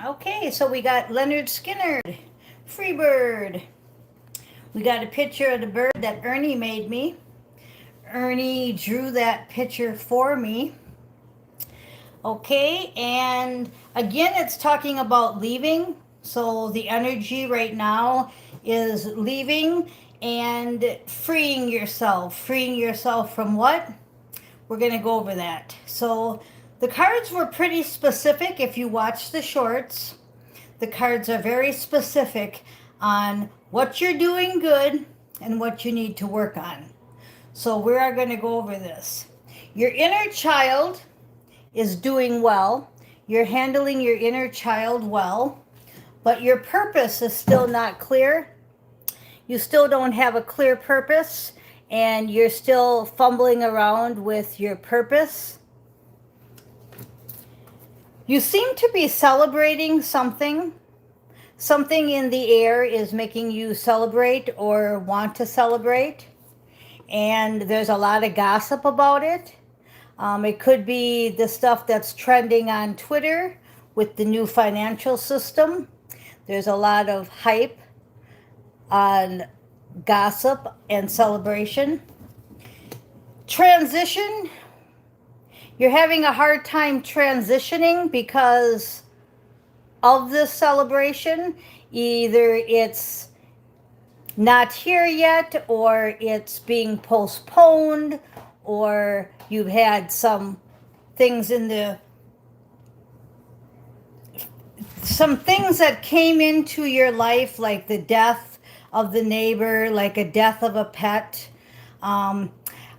Okay, so we got Leonard Skinner, Freebird. We got a picture of the bird that Ernie made me. Ernie drew that picture for me. Okay, and again, it's talking about leaving. So the energy right now is leaving and freeing yourself. Freeing yourself from what? We're going to go over that. So the cards were pretty specific if you watch the shorts. The cards are very specific on what you're doing good and what you need to work on. So we are going to go over this. Your inner child is doing well. You're handling your inner child well, but your purpose is still not clear. You still don't have a clear purpose, and you're still fumbling around with your purpose. You seem to be celebrating something. Something in the air is making you celebrate or want to celebrate. And there's a lot of gossip about it. It could be the stuff that's trending on Twitter with the new financial system. There's a lot of hype on gossip and celebration. Transition. You're having a hard time transitioning because of this celebration. Either it's not here yet, or it's being postponed, or you've had some things some things that came into your life, like the death of the neighbor, like a death of a pet.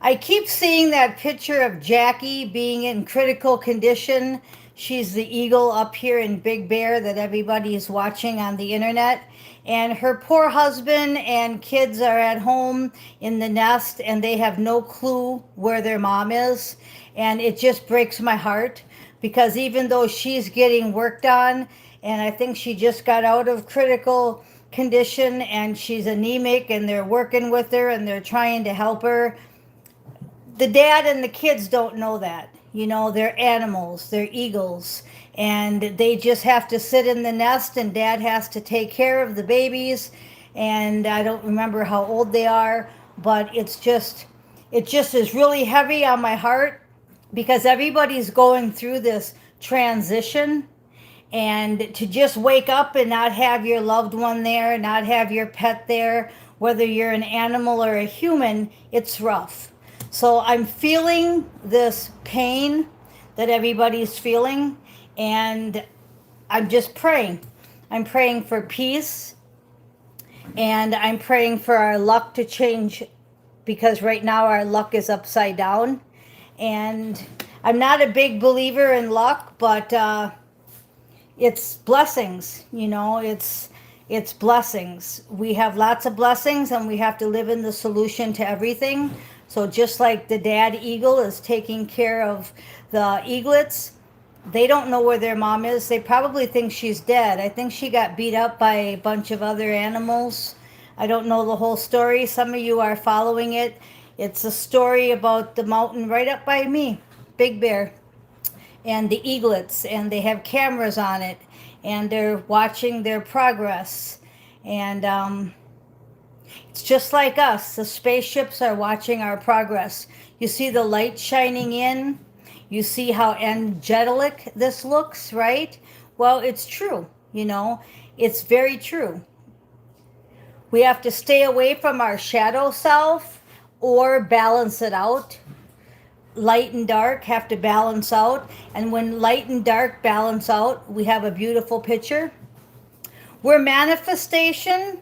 I keep seeing that picture of Jackie being in critical condition. She's the eagle up here in Big Bear that everybody's watching on the internet. And her poor husband and kids are at home in the nest, and they have no clue where their mom is. And it just breaks my heart, because even though she's getting worked on, and I think she just got out of critical condition, and she's anemic, and they're working with her and they're trying to help her, the dad and the kids don't know that. You know, they're animals, they're eagles, and they just have to sit in the nest, and dad has to take care of the babies. And I don't remember how old they are, but it just is really heavy on my heart, because everybody's going through this transition. And to just wake up and not have your loved one there, not have your pet there, whether you're an animal or a human, it's rough. So I'm feeling this pain that everybody's feeling, and I'm just praying. I'm praying for peace, and I'm praying for our luck to change, because right now our luck is upside down. And I'm not a big believer in luck, but it's blessings, you know, it's blessings. We have lots of blessings, and we have to live in the solution to everything. So just like the dad eagle is taking care of the eaglets, they don't know where their mom is. They probably think she's dead. I think she got beat up by a bunch of other animals. I don't know the whole story. Some of you are following it. It's a story about the mountain right up by me, Big Bear, and the eaglets, and they have cameras on it, and they're watching their progress. And it's just like us. The spaceships are watching our progress. You see the light shining in. You see how angelic this looks, right? Well, it's true. You know, it's very true. We have to stay away from our shadow self or balance it out. Light and dark have to balance out. And when light and dark balance out, we have a beautiful picture. We're manifestation.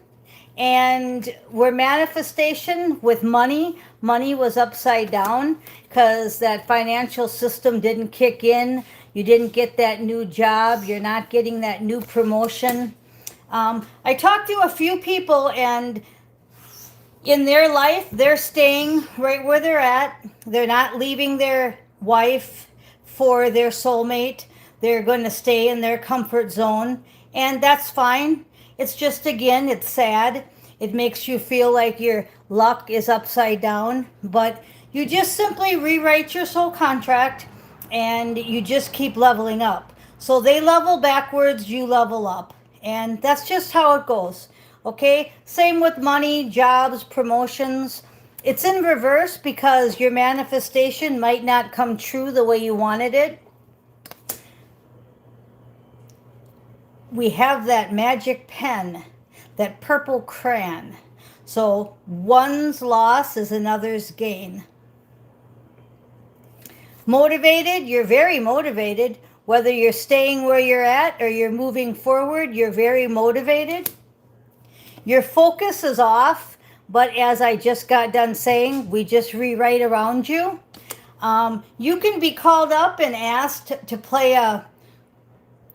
And we're manifestation with money. Money was upside down because that financial system didn't kick in. You didn't get that new job. You're not getting that new promotion. I talked to a few people, and in their life, they're staying right where they're at. They're not leaving their wife for their soulmate. They're going to stay in their comfort zone, and that's fine. It's just, again, it's sad. It makes you feel like your luck is upside down, but you just simply rewrite your soul contract, and you just keep leveling up. So they level backwards, you level up. And that's just how it goes. Okay? Same with money, jobs, promotions. It's in reverse because your manifestation might not come true the way you wanted it. We have that magic pen, that purple crayon. So one's loss is another's gain. Motivated, you're very motivated. Whether you're staying where you're at or you're moving forward, you're very motivated. Your focus is off, but as I just got done saying, we just rewrite around you. You can be called up and asked to play a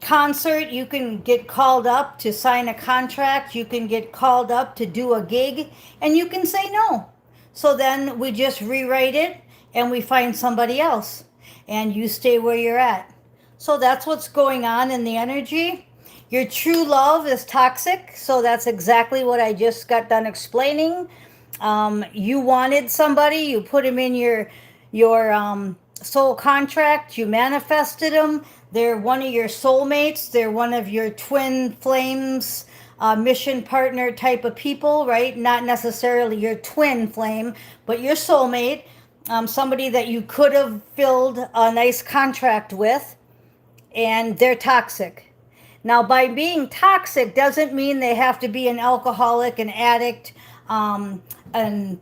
concert. You can get called up to sign a contract. You can get called up to do a gig, and you can say no. So then we just rewrite it and we find somebody else, and you stay where you're at. So that's what's going on in the energy. Your true love is toxic, so that's exactly what I just got done explaining. You wanted somebody, you put him in your soul contract, you manifested them. They're one of your soulmates. They're one of your twin flames, mission partner type of people, right? Not necessarily your twin flame, but your soulmate, somebody that you could have filled a nice contract with, and they're toxic. Now, by being toxic doesn't mean they have to be an alcoholic, an addict, and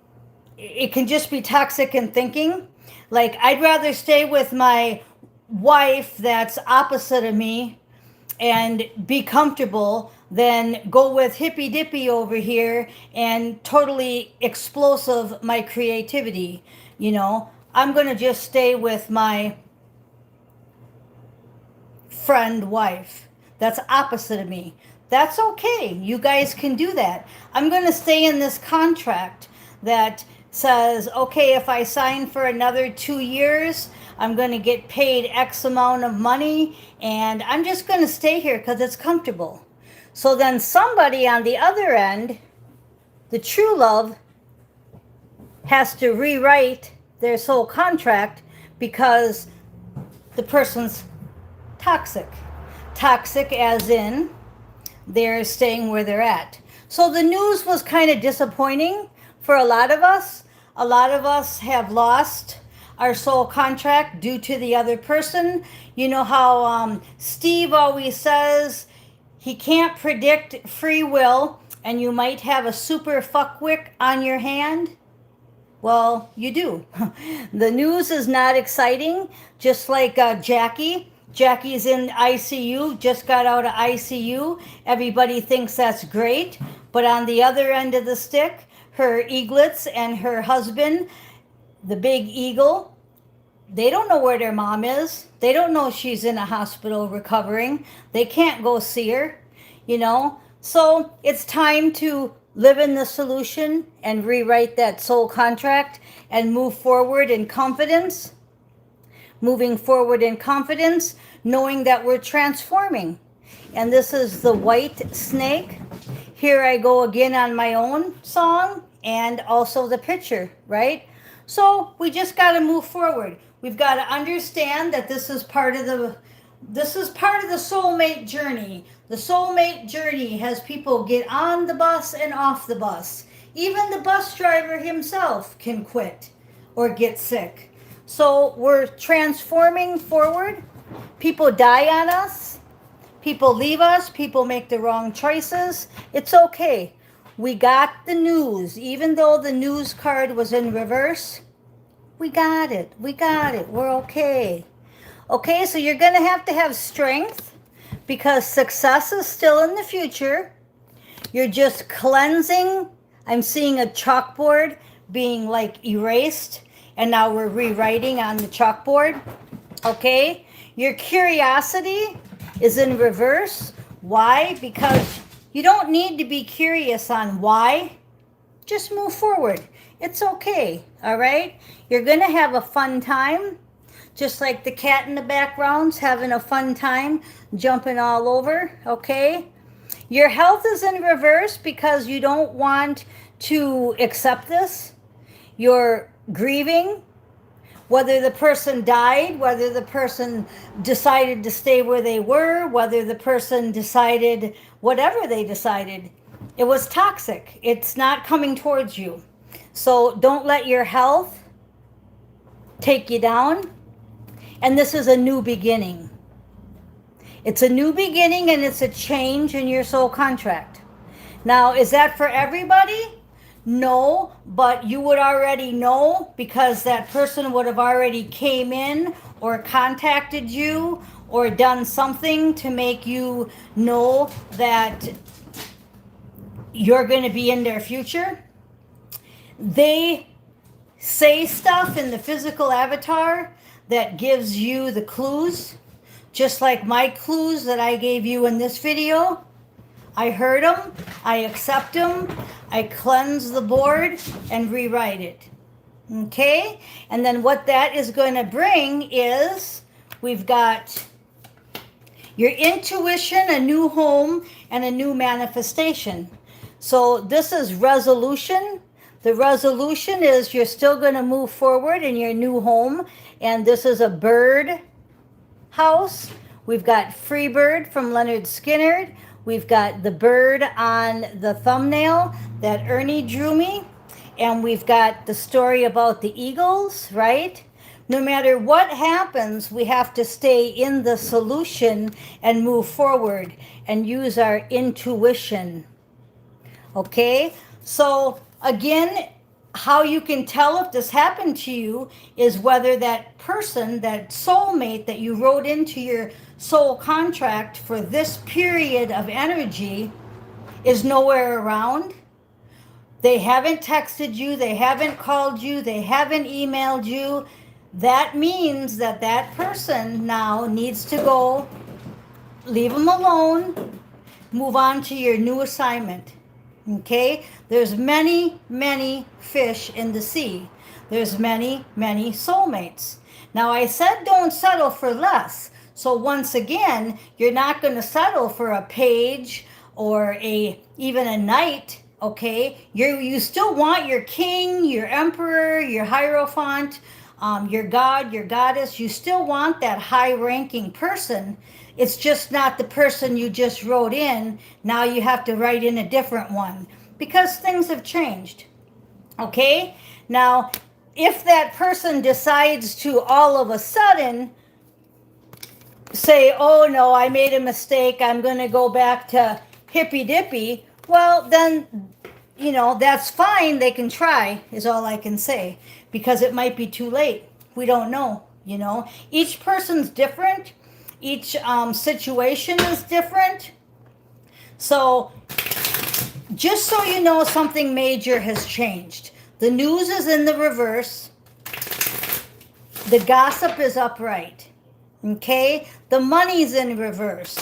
it can just be toxic in thinking. Like, I'd rather stay with my wife that's opposite of me and be comfortable than go with hippy dippy over here and totally explosive my creativity. You know, I'm going to just stay with my friend wife that's opposite of me. That's okay. You guys can do that. I'm going to stay in this contract that says, okay, if I sign for another 2 years, I'm going to get paid X amount of money, and I'm just going to stay here because it's comfortable. So then somebody on the other end, the true love, has to rewrite their soul contract because the person's toxic. Toxic as in they're staying where they're at. So the news was kind of disappointing for a lot of us. A lot of us have lost our soul contract due to the other person. You know how Steve always says he can't predict free will, and you might have a super fuckwick on your hand? Well, you do. The news is not exciting, just like Jackie. Jackie's in ICU, just got out of ICU. Everybody thinks that's great. But on the other end of the stick, her eaglets and her husband, the big eagle, they don't know where their mom is. They don't know she's in a hospital recovering. They can't go see her, you know. So it's time to live in the solution and rewrite that soul contract and move forward in confidence. Moving forward in confidence, knowing that we're transforming. And this is the white snake. Here I go again on my own song and also the picture, right? So we just got to move forward. We've got to understand that this is part of the soulmate journey. The soulmate journey has people get on the bus and off the bus. Even the bus driver himself can quit or get sick. So we're transforming forward. People die on us. People leave us. People make the wrong choices. It's okay. We got the news. Even though the news card was in reverse, we got it. We got it. We're okay. Okay, so you're going to have strength because success is still in the future. You're just cleansing. I'm seeing a chalkboard being like erased, and now we're rewriting on the chalkboard. Okay, your curiosity is in reverse. Why? Because you don't need to be curious on why. Just move forward. It's okay, all right? You're going to have a fun time, just like the cat in the background's having a fun time jumping all over, okay? Your health is in reverse because you don't want to accept this. You're grieving, Whether the person died, whether the person decided to stay where they were, whether the person decided whatever they decided, it was toxic. It's not coming towards you. So don't let your health take you down. And this is a new beginning. It's a new beginning and it's a change in your soul contract. Now, is that for everybody? No, but you would already know because that person would have already came in or contacted you or done something to make you know that you're going to be in their future. They say stuff in the physical avatar that gives you the clues, just like my clues that I gave you in this video. I heard them, I accept them, I cleanse the board and rewrite it. Okay? And then what that is going to bring is we've got your intuition, a new home, and a new manifestation. So this is resolution. The resolution is you're still going to move forward in your new home, and this is a bird house. We've got Freebird from Leonard Skinner. We've got the bird on the thumbnail that Ernie drew me, and we've got the story about the eagles, right? No matter what happens, we have to stay in the solution and move forward and use our intuition. Okay? So again, how you can tell if this happened to you is whether that person, that soulmate that you wrote into your soul contract for this period of energy is nowhere around. They haven't texted you, they haven't called you, they haven't emailed you. That means that that person now needs to go, leave them alone, move on to your new assignment. Okay? There's many, many fish in the sea. There's many, many soulmates. Now I said don't settle for less. So once again, you're not going to settle for a page or even a knight, okay? You still want your king, your emperor, your hierophant, your god, your goddess. You still want that high-ranking person. It's just not the person you just wrote in. Now you have to write in a different one because things have changed. Okay? Now, if that person decides to all of a sudden say, oh no, I made a mistake, I'm going to go back to hippy dippy, well, then, that's fine. They can try, is all I can say, because it might be too late. We don't know, Each person's different. Each situation is different. So just so you know, something major has changed. The news is in the reverse. The gossip is upright. Okay? The money's in reverse.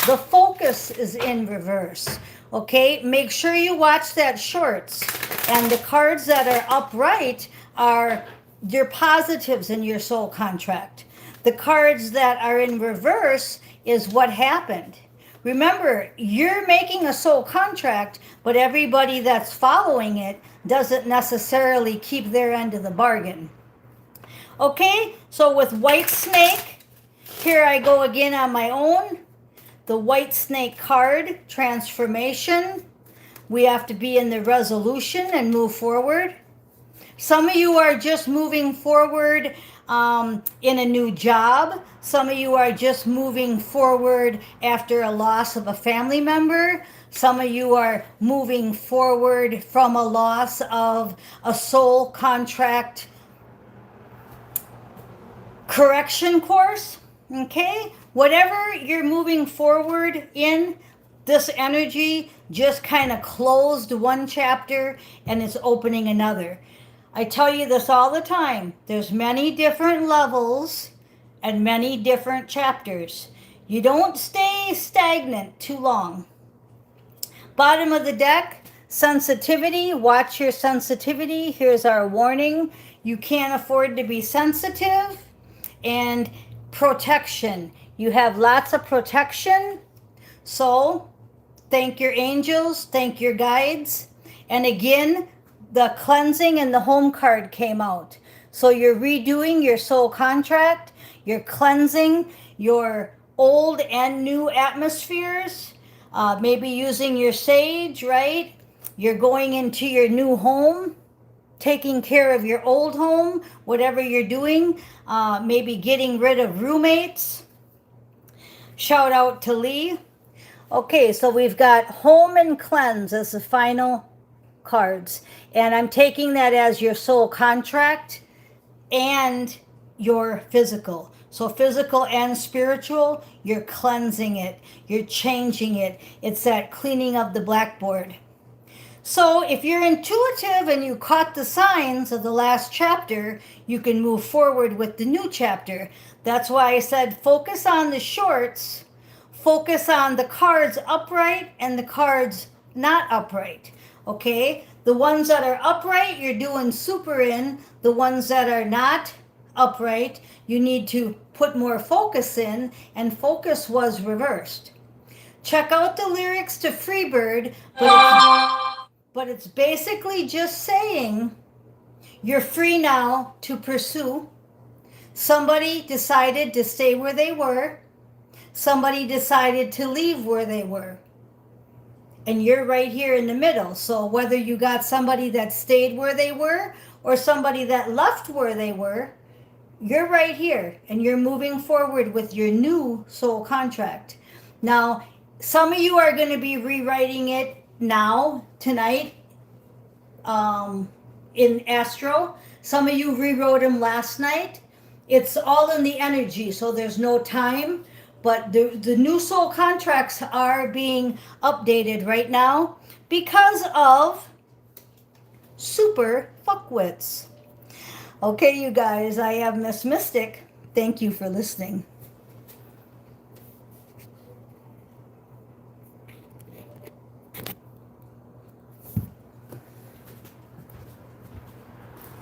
The focus is in reverse. Okay? Make sure you watch that shorts. And the cards that are upright are your positives in your soul contract. The cards that are in reverse is what happened. Remember, you're making a soul contract, but everybody that's following it doesn't necessarily keep their end of the bargain. Okay, so with White Snake, here I go again on my own. The White Snake card, transformation. We have to be in the resolution and move forward. Some of you are just moving forward in a new job. Some of you are just moving forward after a loss of a family member. Some of you are moving forward from a loss of a soul contract correction course. Okay? Whatever you're moving forward in, this energy just kind of closed one chapter and it's opening another. I tell you this all the time. There's many different levels and many different chapters. You don't stay stagnant too long. Bottom of the deck, sensitivity. Watch your sensitivity. Here's our warning. You can't afford to be sensitive. And protection. You have lots of protection. So thank your angels. Thank your guides. And again, the cleansing and the home card came out. So you're redoing your soul contract, you're cleansing your old and new atmospheres, maybe using your sage, right? You're going into your new home, taking care of your old home, whatever you're doing, maybe getting rid of roommates. Shout out to Lee. Okay, so we've got home and cleanse as the final cards. And I'm taking that as your soul contract and your physical. So physical and spiritual, you're cleansing it, you're changing it. It's that cleaning of the blackboard. So if you're intuitive and you caught the signs of the last chapter, you can move forward with the new chapter. That's why I said focus on the shorts, focus on the cards upright and the cards not upright. Okay? The ones that are upright, you're doing super in. The ones that are not upright, you need to put more focus in, and focus was reversed. Check out the lyrics to Freebird, but it's basically just saying you're free now to pursue. Somebody decided to stay where they were. Somebody decided to leave where they were. And you're right here in the middle. So whether you got somebody that stayed where they were or somebody that left where they were, you're right here and you're moving forward with your new soul contract. Now, some of you are going to be rewriting it now, tonight, in Astro. Some of you rewrote them last night. It's all in the energy, so there's no time. But the new soul contracts are being updated right now because of super fuckwits. Okay, you guys, I have Miss Mystic. Thank you for listening.